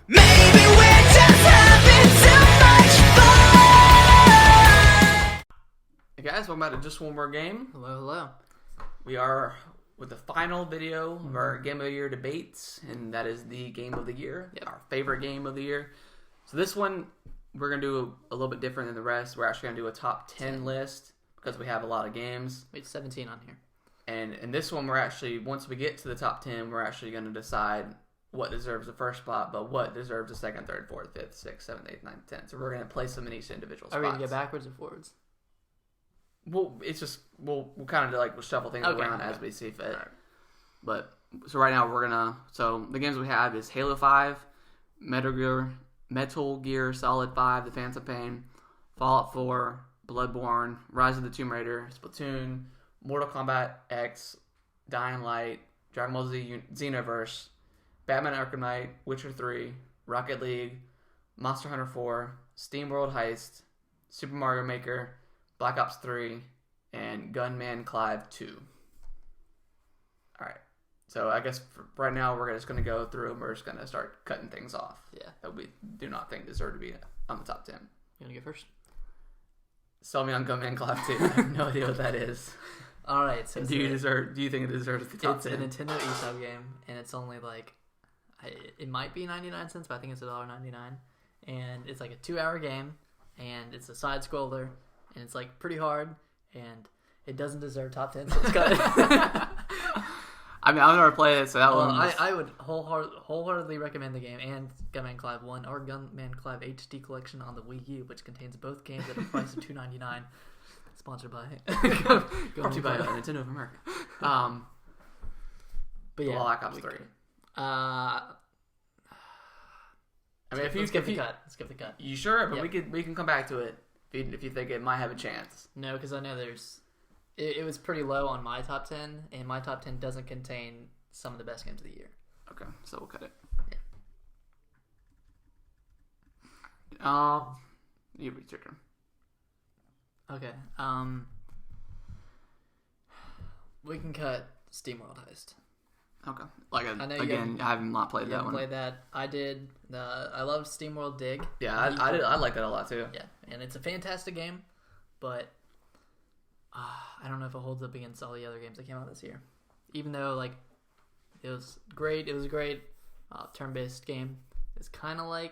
Maybe we're just having too much fun. Hey guys, welcome back to Just One More Game. Hello, hello. We are with the final video of our Game of the Year debates, and that is the Game of the Year, our favorite Game of the Year. So this one, we're going to do a little bit different than the rest. We're actually going to do a top 10 list because we have a lot of games. Wait, 17 on here. And in this one, we're actually, once we get to the top 10, we're actually going to decide what deserves the first spot, but what deserves the second, third, fourth, fifth, sixth, seventh, eighth, ninth, tenth. So we're going to place them in each individual spot. Are we going to go backwards or forwards? Well, it's just we'll kind of we'll shuffle things around as we see fit. Right. But so right now we're gonna the games we have is Halo 5, Metal Gear Solid 5, The Phantom Pain, Fallout 4, Bloodborne, Rise of the Tomb Raider, Splatoon, Mortal Kombat X, Dying Light, Dragon Ball Z Xenoverse, Batman Arkham Knight, Witcher 3, Rocket League, Monster Hunter 4, SteamWorld Heist, Super Mario Maker, Black Ops 3, and Gunman Clive 2. Alright. So I guess right now we're just going to go through and we're just going to start cutting things off. Yeah. That we do not think deserve to be on the top 10. You want to go first? Sell me on Gunman Clive 2. I have no idea what that is. Alright, so Do you think it deserves the top 10? It's a Nintendo eShop game, and it's only it might be 99 cents, but I think it's $1.99. And it's like a 2-hour game, and it's a side scroller. And it's pretty hard, and it doesn't deserve top 10, so let's cut it. I mean, I've never played it, so that one. I would wholeheartedly recommend the game and Gunman Clive 1 or Gunman Clive HD Collection on the Wii U, which contains both games at a price of $2.99. Sponsored by. Brought to you by Nintendo of America. But yeah, Black Ops 3. I mean, if you skip the cut. Let's skip the cut. You sure? But we can come back to it. If you think it might have a chance. No, because I know it was pretty low on my top 10, and my top 10 doesn't contain some of the best games of the year. Okay, so we'll cut it. Yeah. You read your turn. Okay. We can cut SteamWorld Heist. Okay. I have not played that one. Played that. I did. I love SteamWorld Dig. Yeah, I like that a lot too. Yeah, and it's a fantastic game, but I don't know if it holds up against all the other games that came out this year. Even though it was great, turn-based game. It's kind of I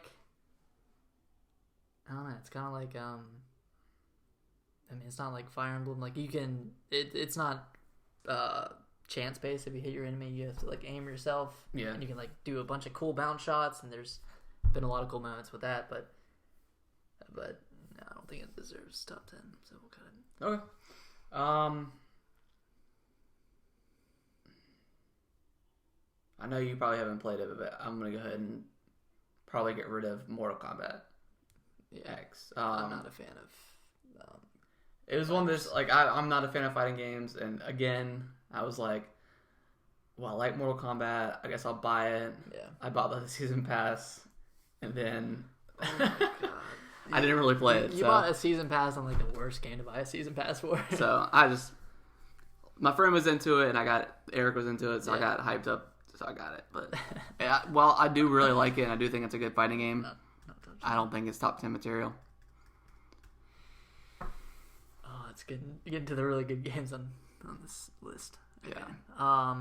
don't know. It's kind of I mean, it's not like Fire Emblem. You can. It's not chance based. If you hit your enemy, you have to aim yourself. Yeah. And you can do a bunch of cool bounce shots, and there's been a lot of cool moments with that, but no, I don't think it deserves top 10, so we'll cut it. Okay. I know you probably haven't played it, but I'm gonna go ahead and probably get rid of Mortal Kombat X. I'm not a fan of. It was one of this I'm not a fan of fighting games, and again, I was like, well, I like Mortal Kombat. I guess I'll buy it. Yeah. I bought the season pass, and then Oh my god. I didn't really play it. You bought a season pass on the worst game to buy a season pass for. So my friend was into it, and Eric was into it, so I got hyped up, so I got it. But I do really like it, and I do think it's a good fighting game. I don't think it's top 10 material. Oh, it's getting to the really good games on this list. Okay. Yeah.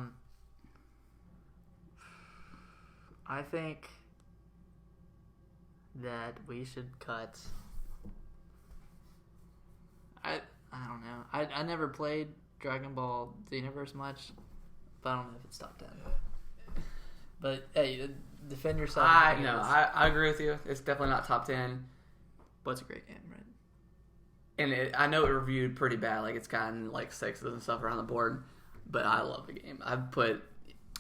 I think that we should cut. I don't know. I never played Dragon Ball Xenoverse much, but I don't know if it's top 10. But hey, defend yourself. I agree with you. It's definitely not top 10. But it's a great game, right? And I know it reviewed pretty bad. It's gotten 6s and stuff around the board. But I love the game. I've put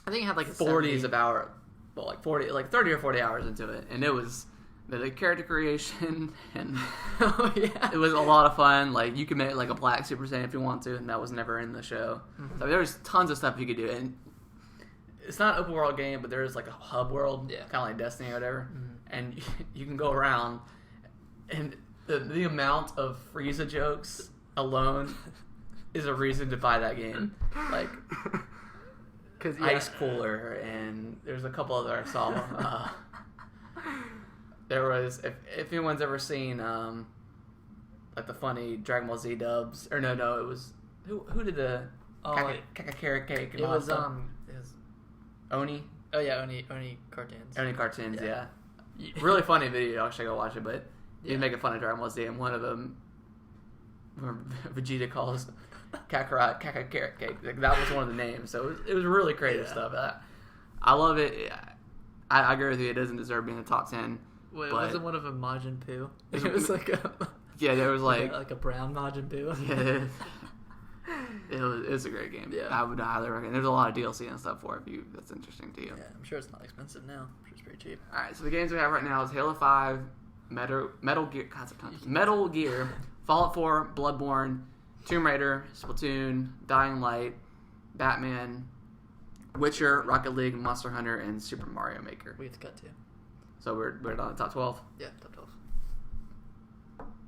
I think it had 40s of hour, 30 or 40 hours into it, and it was the character creation, and it was a lot of fun. You can make a Black Super Saiyan if you want to, and that was never in the show. Mm-hmm. So there was tons of stuff you could do, and it's not an open world game, but there's a hub world, kind of like Destiny or whatever, and you can go around, and the amount of Frieza jokes alone is a reason to buy that game. Ice Cooler, and there's a couple other I saw. there was if anyone's ever seen like the funny Dragon Ball Z dubs, or no, it was who did the Kakakara cake? And it all was that stuff? it was Oni. oh yeah, Oni cartoons. Oni cartoons, Yeah. yeah. Really funny video. Actually, go watch it. But he's making fun of Dragon Ball Z, and one of them, Vegeta calls Kakarot Kakakara cake. Like, that was one of the names. So it was really creative stuff. I love it. I agree with you. It doesn't deserve being in the top 10. Wait, but wasn't one of them Majin Buu? It was like a yeah, there was like a brown Majin Buu. yeah, it's a great game. Yeah. I would highly recommend. There's a lot of DLC and stuff for it if you that's interesting to you. Yeah, I'm sure it's not expensive now. I'm sure it's pretty cheap. All right, so the games we have right now is Halo 5, Metal Gear, Metal Gear, Fallout 4, Bloodborne, Tomb Raider, Splatoon, Dying Light, Batman, Witcher, Rocket League, Monster Hunter, and Super Mario Maker. We have to cut to. So we're on the top 12. Yeah, top 12.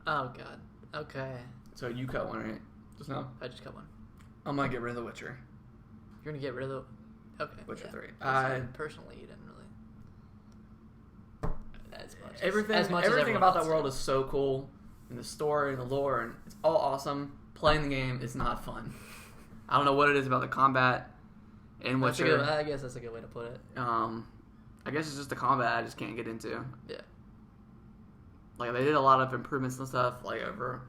Oh god. Okay. So you cut one, right? Just now. I just cut one. I'm gonna get rid of the Witcher. You're gonna get rid of the. Okay. Witcher 3. Personally, you didn't really. As much. Everything about that world is so cool, and the story and the lore, and it's all awesome. Playing the game is not fun. I don't know what it is about the combat in Witcher. I guess that's a good way to put it. I guess it's just the combat I just can't get into. Yeah. Like, they did a lot of improvements and stuff, like, over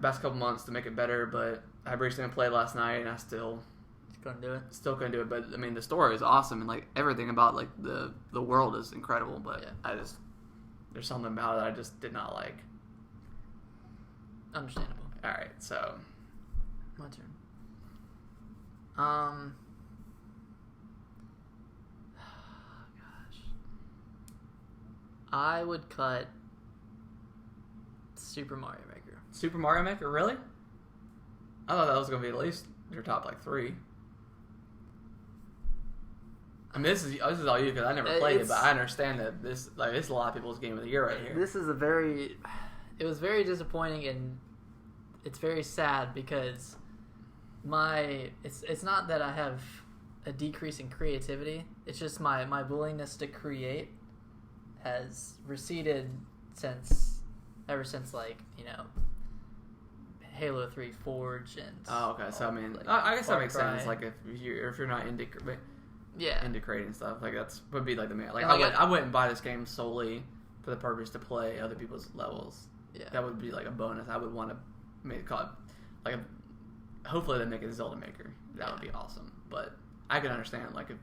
past couple months to make it better, but I recently played last night, and I still Couldn't do it. couldn't do it. But, I mean, the story is awesome, and, like, everything about, like, the world is incredible, but Yeah. there's something about it I just did not like. Understandable. Alright, so... My turn. Gosh. I would cut Super Mario Maker. Super Mario Maker, really? I thought that was going to be at least your top, like, 3. I mean, this is all you, because I never played it, but I understand that this is a lot of people's game of the year right here. This is it was very disappointing, and it's very sad because it's not that I have a decrease in creativity. It's just my willingness to create has receded ever since like, you know, Halo 3 Forge and Oh, okay. So I mean, like, I guess that Far makes Cry. sense. Like if you're not into creating stuff, like that's would be like the main. Like And, like, I wouldn't buy this game solely for the purpose to play other people's levels. Yeah. That would be like a bonus. I would want to make like hopefully they make it a Zelda Maker. That would be awesome. But I can understand like if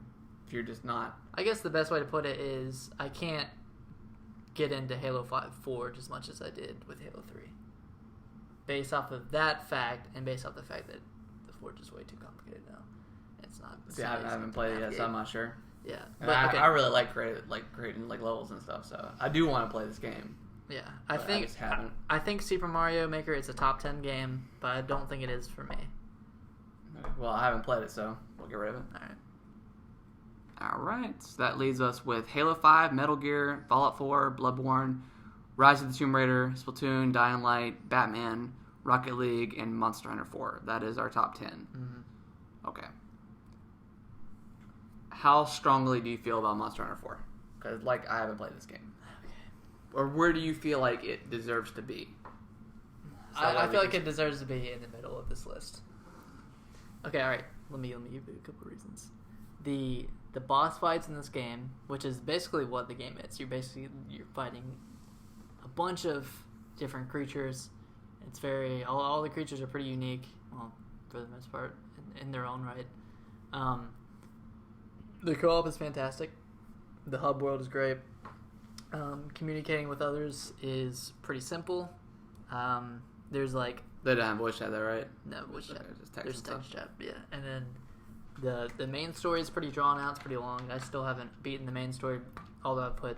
you're just not. I guess the best way to put it is I can't get into Halo 5 Forge as much as I did with Halo 3. Based off of that fact, and based off the fact that the Forge is way too complicated now. It's not. Yeah, I haven't played it yet, so I'm not sure. Yeah, And but okay. I really like creating like levels and stuff. So I do want to play this game. Yeah, I just haven't. I think Super Mario Maker is a top 10 game, but I don't think it is for me. Well, I haven't played it, so we'll get rid of it. All right. All right. So that leaves us with Halo 5, Metal Gear, Fallout 4, Bloodborne, Rise of the Tomb Raider, Splatoon, Dying Light, Batman, Rocket League, and Monster Hunter 4. That is our top 10. Mm-hmm. Okay. How strongly do you feel about Monster Hunter 4? Because, like, I haven't played this game. Or where do you feel like it deserves to be? I feel like it deserves to be in the middle of this list. Okay, all right. Let me give you a couple reasons. The boss fights in this game, which is basically what the game is. You're fighting a bunch of different creatures. It's all the creatures are pretty unique. Well, for the most part, in their own right. The co-op is fantastic. The hub world is great. Communicating with others is pretty simple. There's like They don't have voice chat though, right? no voice chat. Just text There's and stuff. text chat, yeah. And then the main story is pretty drawn out. It's pretty long. I still haven't beaten the main story, although I put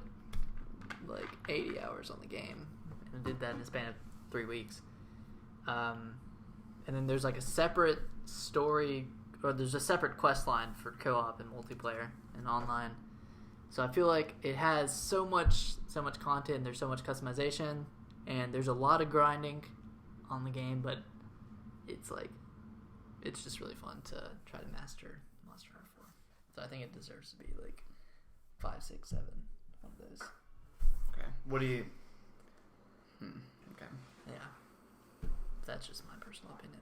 like 80 hours on the game and did that in the span of 3 weeks. And then there's like a separate story, or there's a separate quest line for co-op and multiplayer and online. So I feel like it has so much content. There's so much customization, and there's a lot of grinding on the game, but it's just really fun to try to master Monster Hunter 4. So I think it deserves to be like 5, 6, 7, one of those. What do you? Okay. Yeah, that's just my personal opinion.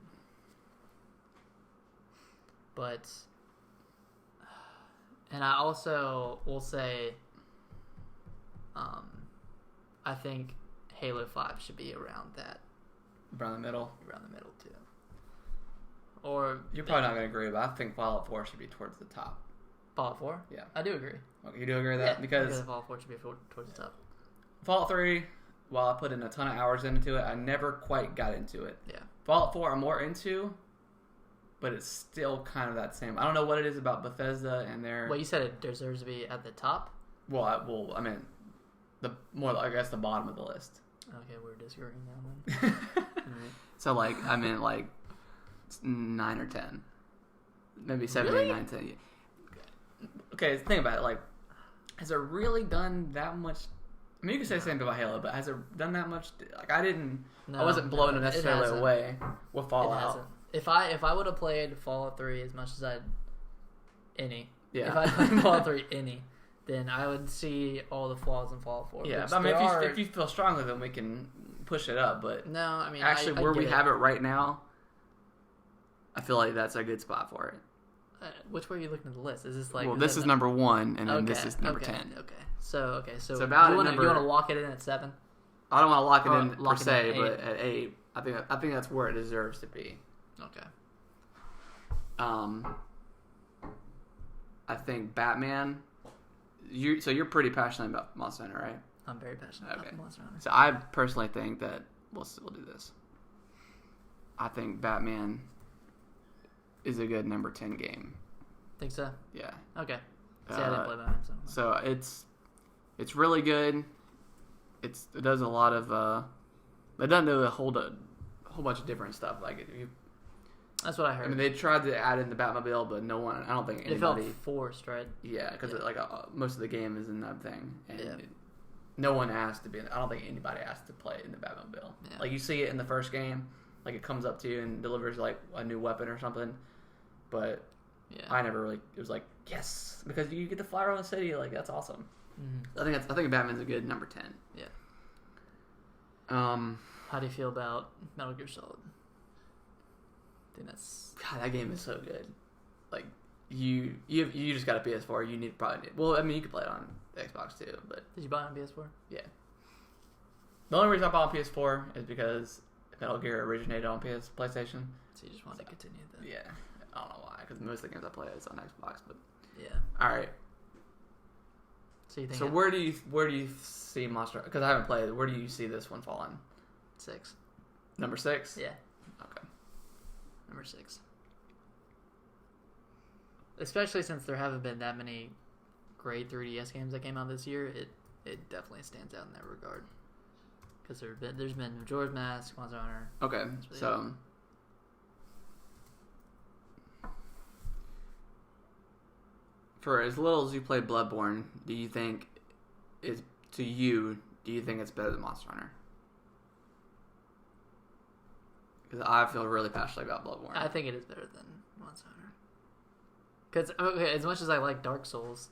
But, and I also will say, I think Halo 5 should be around Around the middle. too. Or You're probably not going to agree, but I think Fallout 4 should be towards the top. Fallout 4? Yeah. I do agree. Okay, you do agree with Yeah, that? Because Fallout 4 should be towards the top. Fallout 3, while I put in a ton of hours into it, I never quite got into it. Yeah. Fallout 4 I'm more into, but it's still kind of that same. I don't know what it is about Bethesda and their... Well, you said it deserves to be at the top? Well, I mean, I guess the bottom of the list. Okay, we're disagreeing now then. Alright. So, like, I meant, like, 9 or 10. Maybe 7, Really? 8, 9, 10. Okay, think about it. Like, has it really done that much... I mean, you can say the same about Halo, but has it done that much... Like, I wasn't blown necessarily hasn't. away with It Fallout. hasn't. If I would have played Fallout 3 as much as Yeah. if I played Fallout 3 then I would see all the flaws in Fallout 4. Yeah, which but I mean, there if you feel strongly, then we can push it up. But no, I mean, actually, I where get we it. have it right now, I feel like that's a good spot for it. Which way are you looking at the list? Is this like? Well, this is number 1, and then this is number okay, 10. Okay, so So about you at want number- to lock it in at 7? I don't want to lock it Or in per lock it in se, at but at 8, I think that's where it deserves to be. Okay. I think Batman. So you're pretty passionate about Monster Hunter, right? I'm very passionate about the Monster Hunter. So I personally think that we'll do this. I think Batman is a good number 10 game. Think so? Yeah. Okay. See, I didn't play Batman, So it's really good. It does a lot of it doesn't do a whole bunch of different stuff. Like that's what I heard. I mean, they tried to add in the Batmobile, but no one. I don't think it felt anybody. forced, right? Yeah, because Yeah. most of the game is in that thing, and Yeah. no one asked to be. I don't think anybody asked to play in the Batmobile. Yeah. Like you see it in the first game, like it comes up to you and delivers like a new weapon or something. But Yeah. I never really. It was like yes, because you get to fly around the city. Like that's awesome. Mhm. I think Batman's a good number 10. Yeah. How How do you feel about Metal Gear Solid? I think that's God, that game is so good. Like you just got a PS4. You need probably. Well, I mean, you could play it on the Xbox too, but Did you buy it on PS4? yeah. The only reason I bought on PS4 is because Metal Gear originated on PlayStation. So you just wanted to continue that? Yeah, I don't know why, because most of the games I play is on Xbox. But Yeah. all right. So you think So where do you see Monster? Because I haven't played it. Where do you see this one falling? 6? Number 6. Yeah. Okay. Number 6. Especially since there haven't been that many great 3DS games that came out this year, it definitely stands out in that regard. Because there's been Majora's Mask, Monster Hunter. Okay. really So. For as little as you played Bloodborne, do you think it's better than Monster Hunter? Because I feel really passionately about Bloodborne. I think it is better than Monster Hunter. Because as much as I like Dark Souls,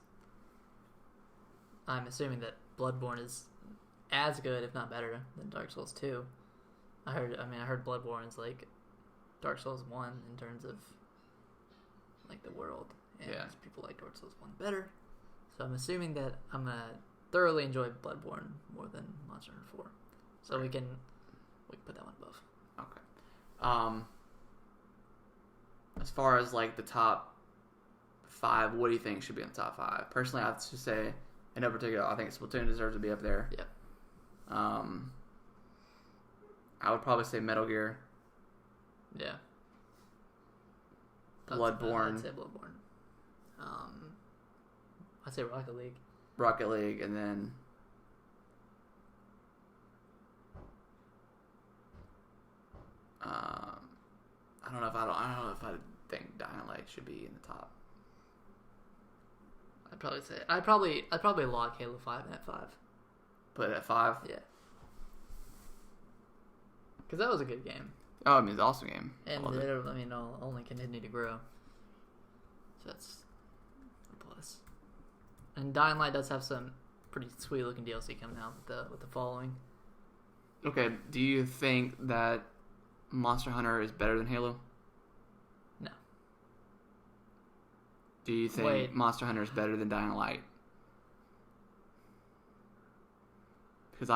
I'm assuming that Bloodborne is as good, if not better, than Dark Souls 2. I heard Bloodborne is like Dark Souls 1 in terms of like the world. And Yeah. people like Dark Souls 1 better. So I'm assuming that I'm going to thoroughly enjoy Bloodborne more than Monster Hunter 4. So we can put that one above. Okay. As far as like the top 5, what do you think should be in the top 5? Personally, I have to say, in no particular, I think Splatoon deserves to be up there. Yep. I would probably say Metal Gear, Yeah. Bloodborne, I'd say Bloodborne. I'd say Rocket League. Rocket League, and then I don't know if I think Dying Light should be in the top. I'd probably lock Halo 5 in at 5. Put it at 5. Yeah. Because that was a good game. Oh, I mean, it's an awesome game. And I love it. it'll only continue to grow. So that's a plus. And Dying Light does have some pretty sweet looking DLC coming out with the following. Okay, do you think that Monster Hunter is better than Halo? No. Do you think Wait. Monster Hunter is better than Dying Light? Because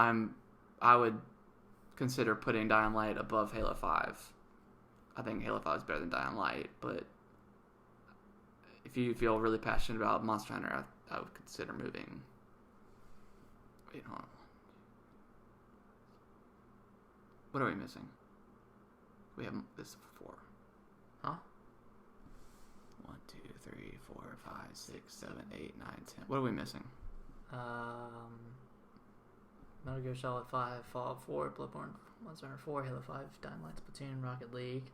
I would consider putting Dying Light above Halo 5. I think Halo 5 is better than Dying Light, but if you feel really passionate about Monster Hunter, I would consider moving. Wait, hold on. What are we missing? We have this 4. Huh? 1, 2, 3, 4, 5, 6, 7, 8, 9, 10. What are we missing? Metal Gear Solid 5, Fallout 4, Bloodborne, Monster Hunter 4, Halo 5, Dying Light, Splatoon, Rocket League.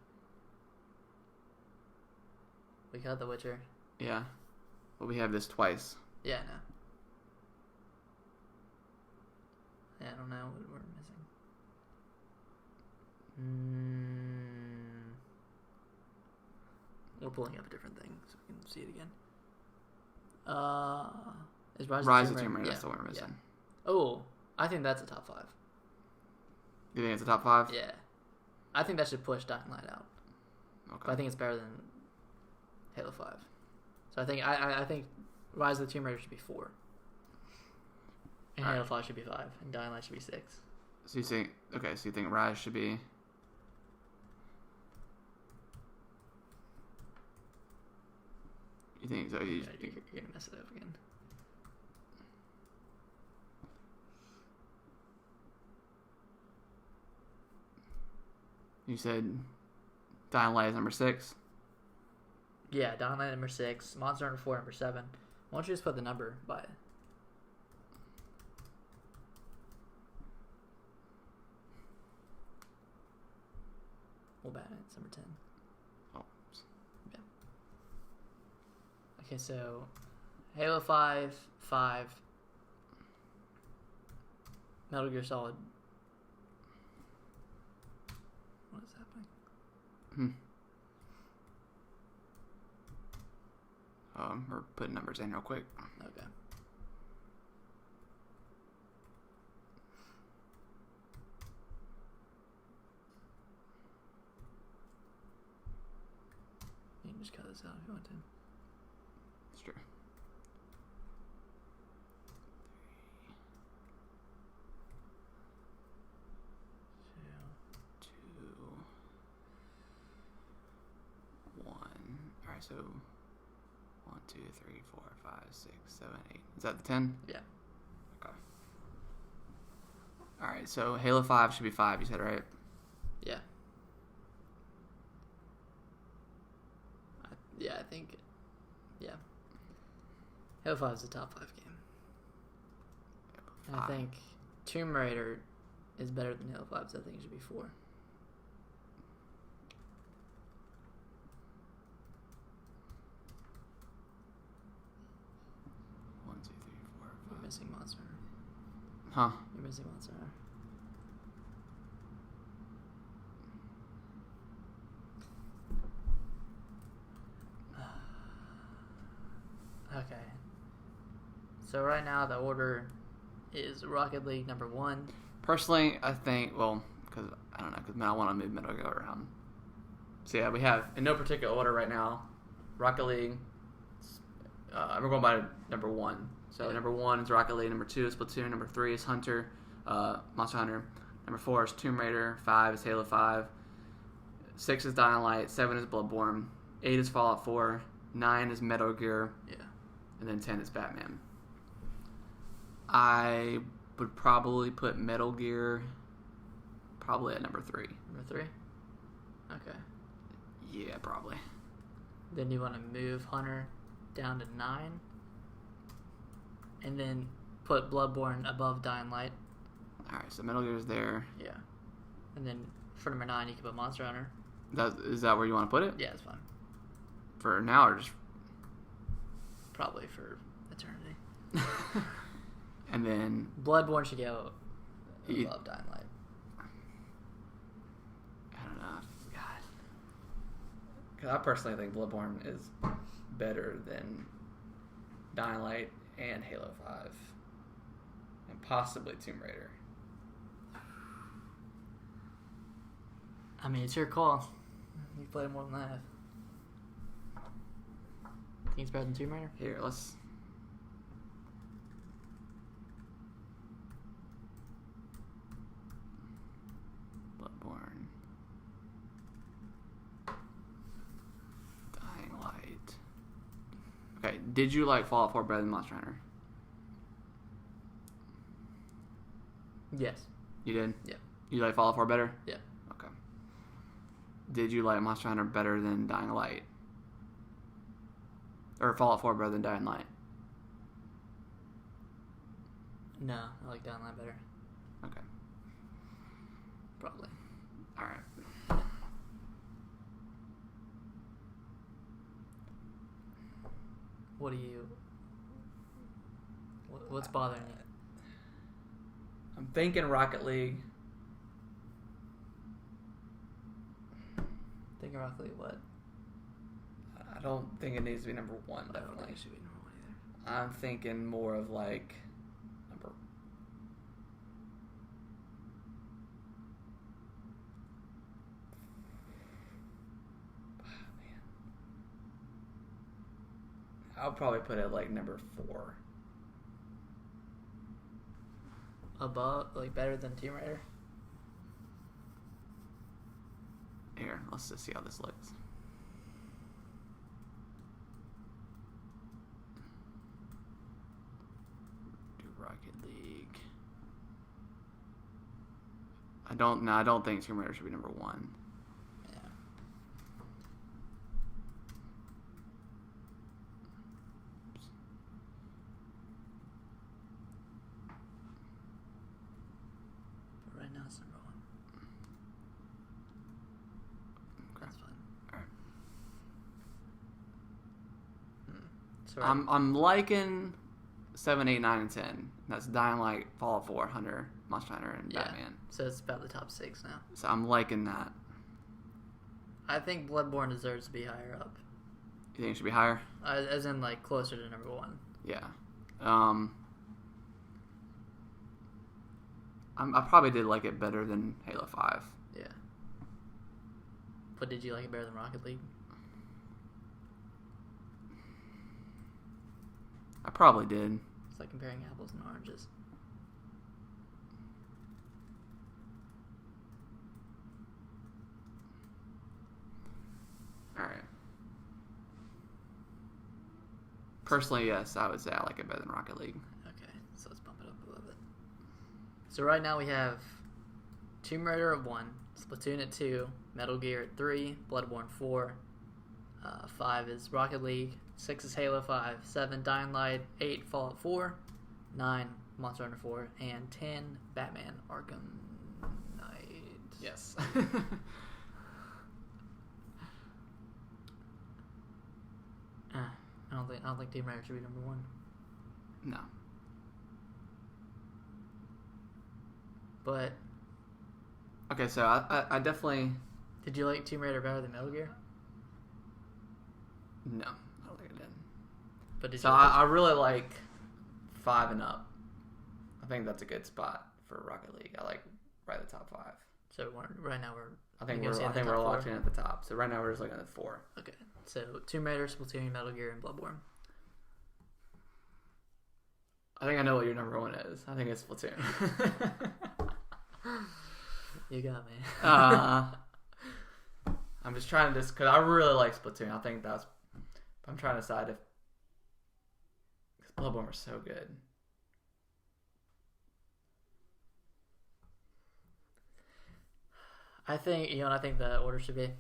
We got The Witcher. Yeah. But we have this twice. Yeah, no. Yeah, I don't know what we're missing. We're pulling up a different thing so we can see it again. Is Rise of the Tomb Raider, that's the one we're missing. Yeah. Oh, I think that's a top 5. You think it's a top 5? Yeah. I think that should push Dying Light out. Okay. But I think it's better than Halo 5. So I think Rise of the Tomb Raider should be 4. And Halo 5 should be 5. And Dying Light should be 6. So you think, okay, so you think Rise should be... You think so? You're going to mess it up again. You said Dying Light is number 6? Yeah, Dying Light number 6. Monster Hunter 4 number 7. Why don't you just put the number by it? We'll bat it. It's number 10. Oh. Yeah. Okay, so Halo 5, 5. Metal Gear Solid. What is happening? We're putting numbers in real quick. Okay. You can just cut this out if you want to. It's true. 2, 1. Alright, so 1, 2, 3, 4, 5, 6, 7, 8. Is that the 10? Yeah. Okay. Alright, so Halo 5 should be 5, you said, right? Yeah. I think. Yeah. Halo 5 is the top 5 game. And I think Tomb Raider is better than Halo 5, so I think it should be 4. 1, 2, 3, 4, 5. You're missing Monster Hunter. Huh? You're missing Monster Hunter. Okay. So right now the order is Rocket League number 1. Personally, I think, well, because I don't know, because I want to move Metal Gear around. So yeah, we have, in no particular order right now, Rocket League. We're going by number 1. So number 1 is Rocket League, number 2 is Splatoon, number 3 is Monster Hunter, number 4 is Tomb Raider, 5 is Halo 5, 6 is Dying Light, 7 is Bloodborne, 8 is Fallout 4, 9 is Metal Gear, Yeah. and then 10 is Batman. I would probably put Metal Gear probably at number 3. Number 3? Okay. Yeah, probably. Then you want to move Hunter down to 9. And then put Bloodborne above Dying Light. Alright, so Metal Gear's there. Yeah. And then for number 9, you can put Monster Hunter. Is that where you want to put it? Yeah, it's fine. For now or just... Probably for eternity. And then... Bloodborne should go You- above Dying Light. I don't know. God. Because I personally think Bloodborne is better than Dying Light and Halo 5. and possibly Tomb Raider. I mean, it's your call. You played more than I have. Think it's better than Tomb Raider? Here, let's. Bloodborne. Dying Light. Okay, did you like Fallout 4 better than Monster Hunter? Yes. You did? Yeah. You like Fallout 4 better? Yeah. Okay. Did you like Monster Hunter better than Dying Light? Or Fallout 4 better than Dying Light? No, I like Dying Light better. Okay. Probably. Alright. What do you... What's bothering you? I'm thinking Rocket League. Think roughly what? I don't think it needs to be number one, I don't definitely. think it should be number one either. I'm thinking more of like number. Man. I'll probably put it like number 4. Above, like better than Tomb Raider? Here, let's just see how this looks. Do Rocket League. I don't think Tomb Raider should be number 1. Yeah. But right now it's number 1. Okay. That's fine. Alright. So I'm liking 7, 8, 9, and 10. That's Dying Light, Fallout 4, Hunter, Monster Hunter, and yeah. Batman. So it's about the top 6 now. So I'm liking that. I think Bloodborne deserves to be higher up. You think it should be higher? As in, like, closer to number 1. Yeah. I probably did like it better than Halo 5. Yeah. But did you like it better than Rocket League? I probably did. It's like comparing apples and oranges. Alright. Personally, yes, I would say I like it better than Rocket League. Okay, so let's bump it up a little bit. So right now we have Tomb Raider at 1, Splatoon at 2, Metal Gear at 3, Bloodborne 4, 5 is Rocket League, 6 is Halo 5, 7 Dying Light, 8 Fallout 4, 9 Monster Hunter 4, and 10 Batman Arkham Knight. Yes. I don't think Tomb Raider should be number 1. No. But Okay, so I definitely... did you like Tomb Raider better than Metal Gear? No, I don't think I did. But did So you? I really like 5 and up. I think that's a good spot for Rocket League. I like right at the top 5. So right now we're. I think negotiating the we're top locked 4? in at the top. So right now we're just looking at 4. Okay, so Tomb Raider, Splatoon, Metal Gear, and Bloodborne. I think I know what your number 1 is. I think it's Splatoon. You got me. I'm just trying to because I really like Splatoon. I think that's. I'm trying to decide if because Bloodborne was so good. I think I think the order should be.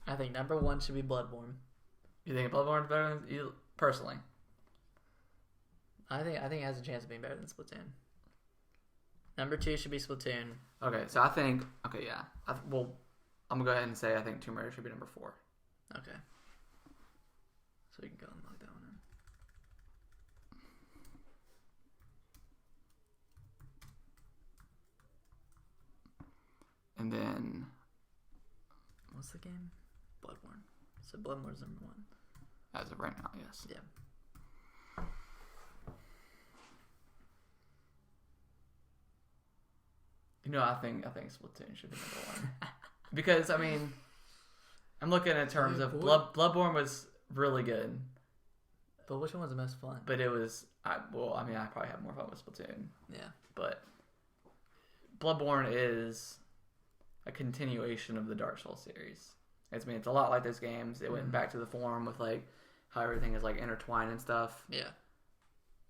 I think number 1 should be Bloodborne. You think Bloodborne's better than you personally? I think it has a chance of being better than Splatoon. Number 2 should be Splatoon. Okay, so I think yeah. Well, I'm gonna go ahead and say I think Tomb Raider should be number 4. Okay. So we can go and lock that one in. And then What's the game? Bloodborne. So Bloodborne's number 1. as of right now, yes. Yeah. I think Splatoon should be number 1 because I mean, I'm looking at terms of Bloodborne was really good, but which one was the most fun? but it was I probably had more fun with Splatoon. Yeah, But Bloodborne is a continuation of the Dark Souls series. It's a lot like those games. It went back to the form with like how everything is like intertwined and stuff. Yeah.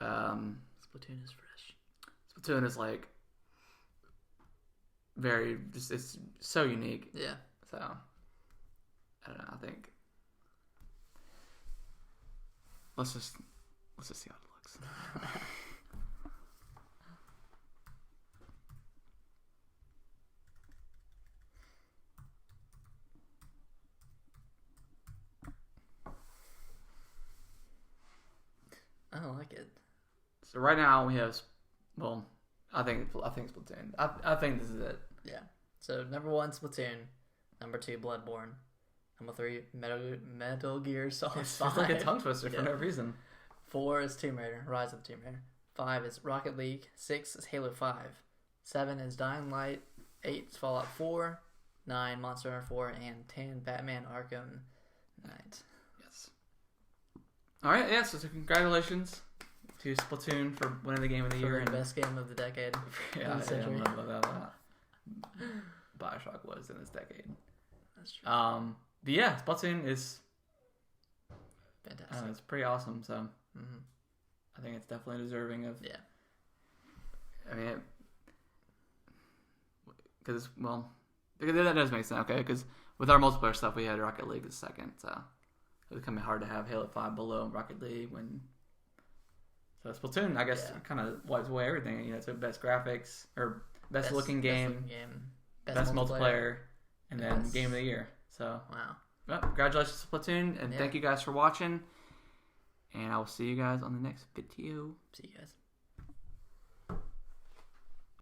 Splatoon is fresh. Splatoon is like it's so unique. Yeah. So I don't know. I think let's just see how it looks. I don't like it. So right now we have, I think Splatoon. I think this is it. Yeah. So number 1, Splatoon. Number 2, Bloodborne. Number 3, Metal Gear Solid It's 5. just like a tongue twister for no reason. 4 is Tomb Raider, Rise of the Tomb Raider. 5 is Rocket League. 6 is Halo 5. 7 is Dying Light. 8 is Fallout 4. 9, Monster Hunter 4. And 10, Batman Arkham Knight. Yes. All right. Yeah. So congratulations to Splatoon for winning the game of the year For and the best game of the decade. yeah, of the century. I love that. BioShock was in this decade. That's true. But yeah, Splatoon is Fantastic. it's pretty awesome. So Mm-hmm. I think it's definitely deserving of. Yeah. I mean, because that does make sense. Okay, because with our multiplayer stuff, we had Rocket League as second, so it was kind of hard to have Halo 5 below Rocket League when. So Splatoon, I guess, kind of wipes away everything. It's best graphics or best looking game, best multiplayer, and then game of the year. So wow. Well, congratulations to Splatoon, and thank you guys for watching. And I will see you guys on the next video. See you guys.